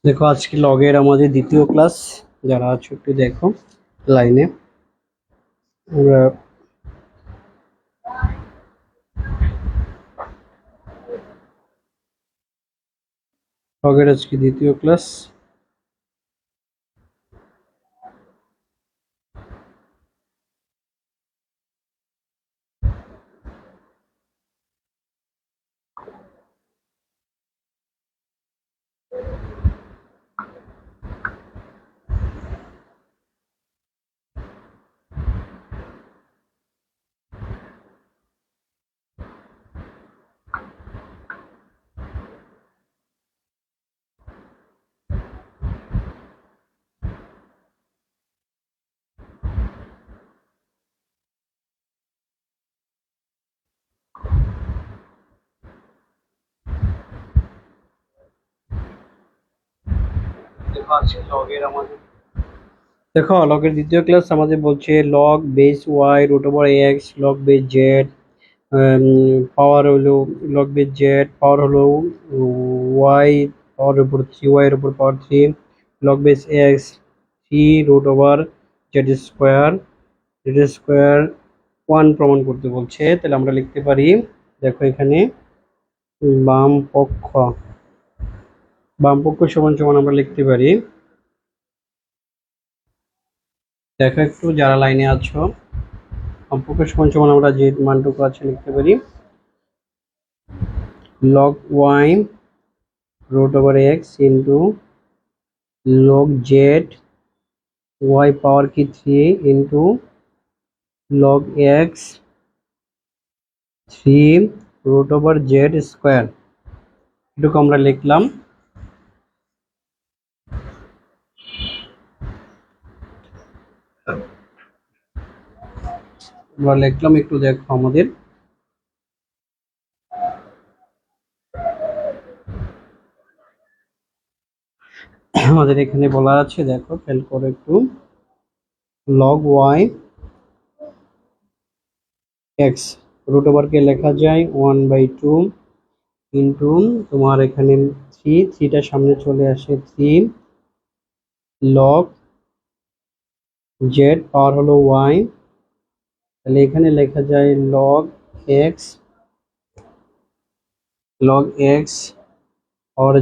দেখো আজকে লগের আমাদের দ্বিতীয় ক্লাস। যারা আছো একটু দেখো লাইনে। আমরা লগের আজকে দ্বিতীয় ক্লাস। দেখো লগের দ্বিতীয় ক্লাস আমাদের বলছে log base y root over x log base z, power হলো লগ বেস জেড, পাওয়ার হলো ওয়াই, পাওয়ার উপর থ্রি ওয়াই এর উপর power three, log base X three root over Z square one প্রমাণ করতে বলছে। তাহলে আমরা লিখতে পারি, দেখো এখানে বাম পক্ষ সমান সমান আমরা লিখতে পারি, দেখো একটু যারা লাইনে আছো, বাম পক্ষ সমান সমান আমরা যে মানটুকু আছে লিখতে পারি log y root over x into log z y power কি three into log x three root over Z square. এটুকু আমরা লিখলাম। একটু দেখো আমাদের এখানে বলা আছে, দেখো খেয়াল করো একটু, লগ ওয়াই এক্স রুট ওভারকে লেখা যায় 1/2 ইন্টু তোমার এখানে থ্রিটা সামনে চলে আসে থ্রি লগ জেড পাওয়ার হলো ওয়াই, তাহলে এখানে লেখা যায় লগ এক্স और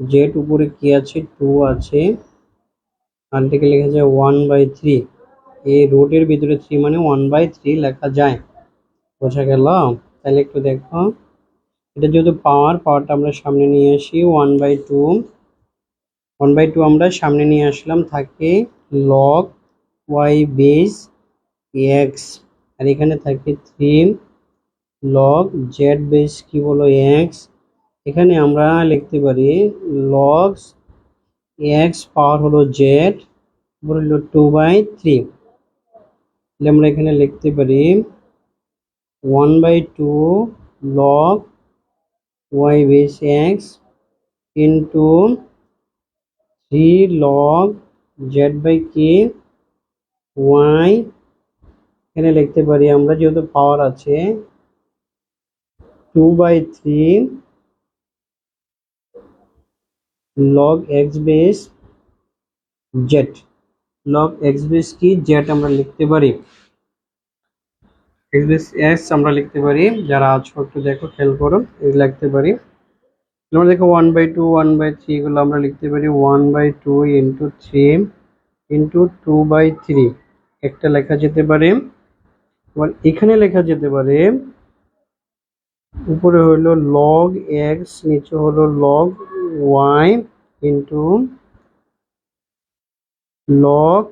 জেড উপরে কি আছে টু আছে, আর থেকে লেখা যায় 1/3। এই রুটের ভিতরে থ্রি মানে 1/3 লেখা যায়, বোঝা গেল? তাহলে একটু দেখো, এটা যেহেতু পাওয়ারটা আমরা সামনে নিয়ে আসি 1/2 আমরা সামনে নিয়ে আসলাম, থাকে লগ ওয়াই বেস এক্স, আর এখানে থাকে থ্রি লগ জেড বেস কি বলো এক্স। এখানে আমরা লিখতে পারি লগ এক্স পাওয়ার হলো জেড হলো 2/3, তাহলে আমরা এখানে লিখতে পারি 1/2 log Y base X into three log Z by কি ওয়াই। এখানে লিখতে পারি আমরা, যেহেতু পাওয়ার আছে 2/3 log X base Z, log X base কি জেড আমরা লিখতে পারি, এক্স বেস এক্স আমরা লিখতে পারি। যারা আছো একটু দেখো খেয়াল করো, এগুলো লিখতে পারি আমরা। দেখো 1/2 1/3 এগুলো আমরা লিখতে পারি 1/2 ইন্টু থ্রি ইন্টু 2/3 একটা লেখা যেতে পারে। আবার এখানে লেখা যেতে পারে উপরে হলো লগ এক্স, নিচে হলো log Y into log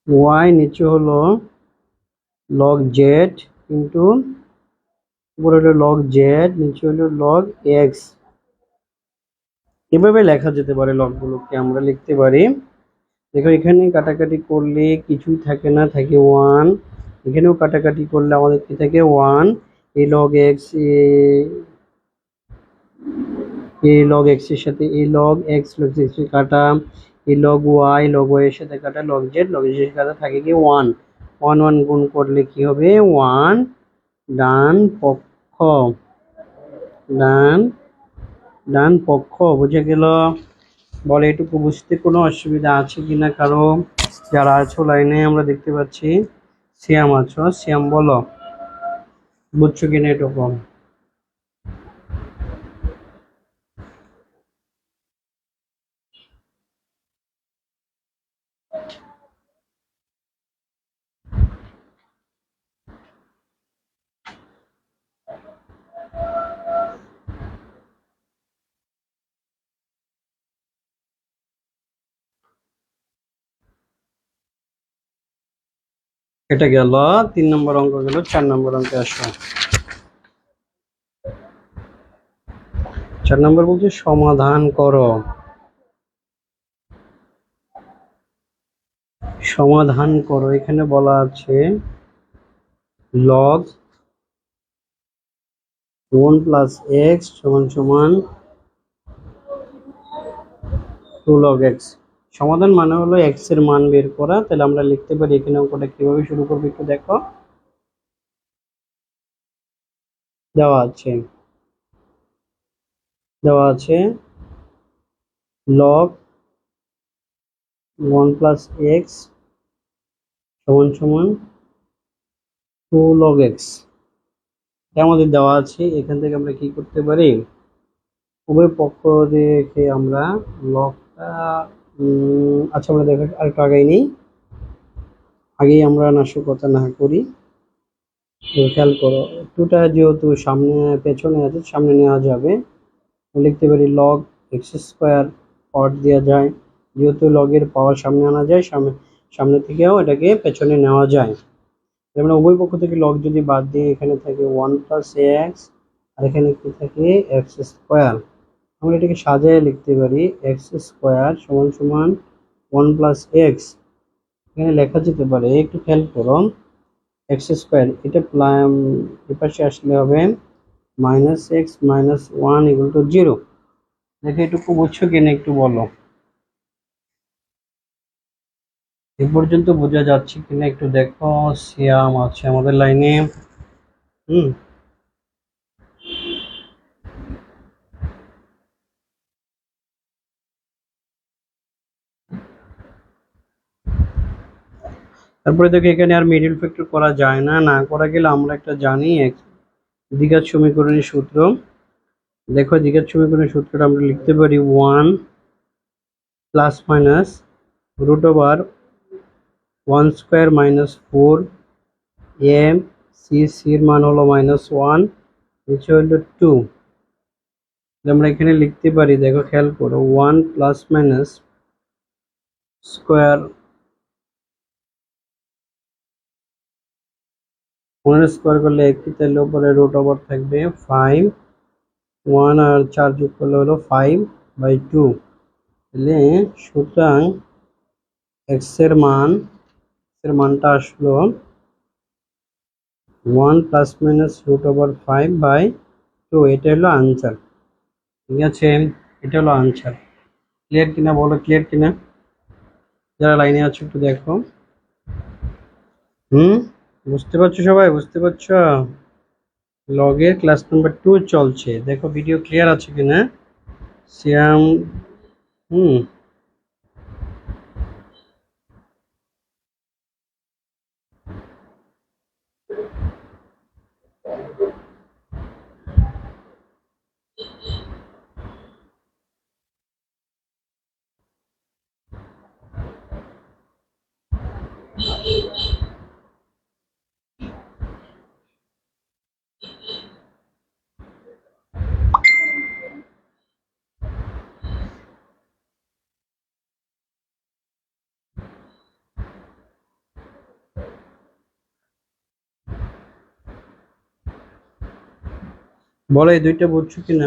Y, নিচে হলো লগ জেড ইন্টু উপরে হলো লগ জেড, নিচে হলো লগ এক্স। এভাবে লেখা যেতে পারে লগগুলোকে, আমরা লিখতে পারি দেখো এখানে কাটাকাটি করলে কিছুই থাকে না, থাকে ওয়ান। এখানেও কাটাকাটি করলে আমাদের কি থাকে ওয়ান। এ লগ এক্স, এ লগ এক্স এর সাথে এ লগ এক্স লগ এক্স কাটা, এ লগ ওয়াই এর সাথে কাটা, লগ জেড এর সাথে কাটা, থাকে কি ওয়ান। ওয়ান ওয়ান গুণ করলে কি হবে ওয়ান। ডান পক্ষ, ডান ডান পক্ষ বুঝে গেল। বলে এটুকু বুঝতে কোনো অসুবিধা আছে কিনা কারো? যারা আছো লাইনে আমরা দেখতে পাচ্ছি শ্যাম আছো, শ্যাম বলো বুঝছো কিনা এটুকু। এটা গেল 3 নম্বর অঙ্ক, গেল 4 নম্বর অঙ্কে আসো। 4 নম্বর বলছে সমাধান করো। সমাধান করো, এখানে বলা আছে লগ 1 + x সমান 2 log x। সমাধান মানে হলো x এর মান বের করা। তাহলে আমরা লিখতে পারি, এখানে অঙ্কটা কিভাবে শুরু করবো একটু দেখো। দেওয়া আছে দেওয়া আছে log 1 + x সমান 2 log x। আমাদের দেওয়া আছে, এখান থেকে আমরা কি করতে পারি, উভয় পক্ষ দেখে আমরা লগটা আচ্ছা আমরা দেখো আরেকটু আগে নেই, আগেই আমরা নাশকতা না করি। তো খেয়াল করো, টুটা যেহেতু সামনে পেছনে আছে, সামনে নেওয়া যাবে। লিখতে পারি লগ x² পাওয়ার দেওয়া যায়, যেহেতু লগের পাওয়ার সামনে আনা যায়, সামনে থেকেও এটাকে পেছনে নেওয়া যায়। আমরা উভয় পক্ষ থেকে লগ যদি বাদ দিই, এখানে থাকে 1 + x, আর এখানে কি থাকে x²। আমরা এটাকে সাজায় লিখতে পারি x² সমান 1 + x। এখানে লেখা যেতে পারে, একটু খেয়াল করো, x² এটা এপাশে আসলে হবে -x - 1 = 0। দেখো এটুকু বুঝছো কিনা একটু বলো, এ পর্যন্ত বোঝা যাচ্ছে কিনা একটু দেখো। সিয়াম আছে আমাদের লাইনে। হুম তারপরে দেখো এখানে আর মিডল ফ্যাক্টর করা যায় না, না করা গেলে আমরা একটা জানি দ্বিঘাত সমীকরণের সূত্র। দেখো দ্বিঘাত সমীকরণের সূত্রটা আমরা লিখতে পারি 1 ± √1² - 4 m c এর মান হলো -1, নিচে হলো 2। আমরা এখানে লিখতে পারি, দেখো খেয়াল করো 1 ± স্কোয়ার, 1 স্কোয়ার করলে একই, তাহলে উপরে √ওভার থাকবে 5, 1 আর 4 যোগ করলে হলো 5/2। তাহলে সুতরাং এক্স এর মানটা আসলো 1 ± √5/2। এটা হলো আনসার। ঠিক আছে, এটা হলো আনসার। ক্লিয়ার কিনা বলো, ক্লিয়ার কিনা? যারা লাইনে আছো একটু দেখো। হুম, বুঝতে পারছো সবাই, বুঝতে পারছো? লগের ক্লাস নাম্বার 2 চলছে, দেখো ভিডিও ক্লিয়ার আছে কিনা শ্যাম। হুম, বলো এই দুইটা বুঝছো কিনা।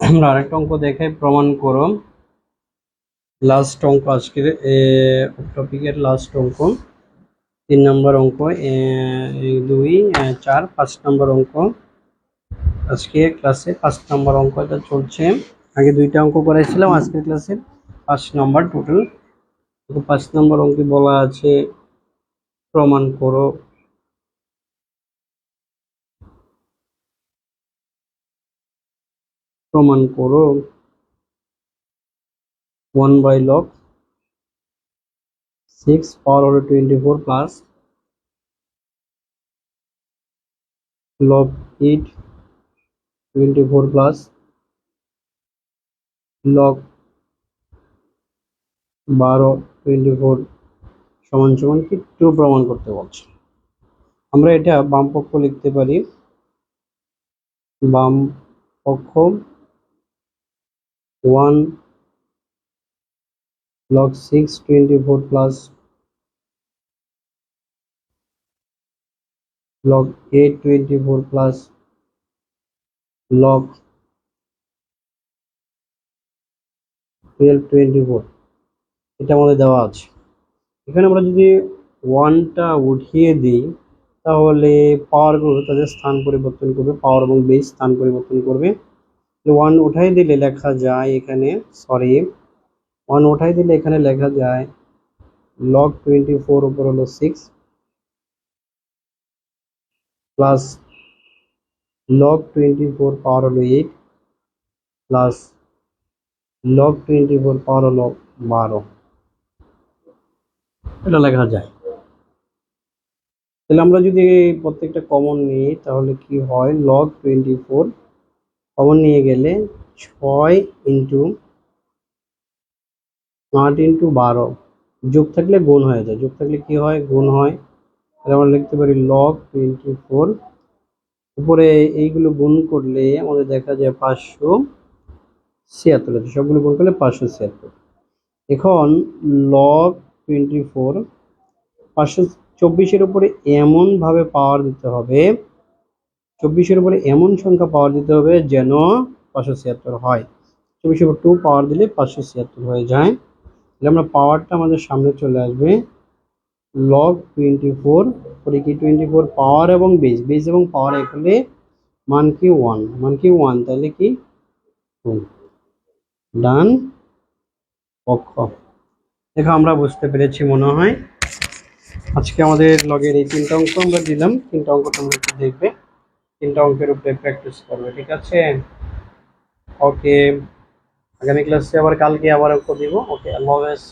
আমরা আরেকটা অঙ্ক দেখাই, প্রমাণ করো। লাস্ট অঙ্ক আজকের টপিকের লাস্ট অঙ্ক, 3 নম্বর অঙ্ক, 2 4 5 নম্বর অঙ্ক। আজকে ক্লাসে 5 নম্বর অঙ্ক এটা চলছে। আগে 2টা অঙ্ক করাইছিলাম, আজকের ক্লাসে 5 নম্বর টোটাল। 5 নম্বর অঙ্কে বলা আছে প্রমাণ করো। প্রমাণ করো 1/log 6 পাওয়ার হলো 24 প্লাস log 8 24 প্লাস log 12 24 সমান সমান কি 2 প্রমাণ করতে বলছে। আমরা এটা বাম পক্ষ লিখতে পারি, বাম পক্ষ 1 log 6 24 plus log 8 24 plus log 12 24, এটা আমাদের দেওয়া আছে। এখানে আমরা যদি 1টা উঠিয়ে দিই তাহলে পাওয়ারগুলো তাদের স্থান পরিবর্তন করবে, পাওয়ার এবং বেস স্থান পরিবর্তন করবে। 1 উঠাই দিলে লেখা যায় এখানে, 1 উঠাই দিলে এখানে লেখা যায় log 24 উপর হলো 6 প্লাস log 24 পাওয়ার হলো 8 প্লাস log 24 পাওয়ার হলো 12, এটা লেখা যায়। তাহলে আমরা যদি প্রত্যেকটা কমন নিই তাহলে কি হয়, log 24 কমন নিয়ে গেলে 6 ইন্টু 8 ইন্টু 12, যোগ থাকলে গুণ হয়ে যায়, যোগ থাকলে কি হয়, গুণ হয়। তাহলে আমরা লিখতে পারি log 24, উপরে এইগুলো গুণ করলে আমাদের দেখা যায় 576 আছে, সবগুলো গুণ করলে 576। এখন log 24 524-এর উপরে এমন ভাবে পাওয়ার দিতে হবে, 24-এর উপরে এমন সংখ্যা পাওয়ার দিতে হবে যেন 576 হয়। 24-এর উপর 2 পাওয়ার দিলে 576 হয়ে যায়। তাহলে আমরা পাওয়ারটা আমাদের সামনে চলে আসবে, log 24 পরে কি 24 পাওয়ার এবং বেস, বেস এবং পাওয়ার এক হলে মান কি 1, মান কি 1, তাহলে কি 2, ডান পক্ষ। দেখো আমরা বুঝতে পেরেছি মনে হয়। আজকে আমাদের লগের এই 3টা অঙ্ক আমরা দিলাম, 3টা অঙ্ক তোমরা একটু দেখবে, 3টা অঙ্কের উপরে প্র্যাকটিস করবে, ঠিক আছে? ওকে, আগামী ক্লাসে আবার কালকে আবার অঙ্ক দিব। ওকে, আল্লাহ হাফেজ।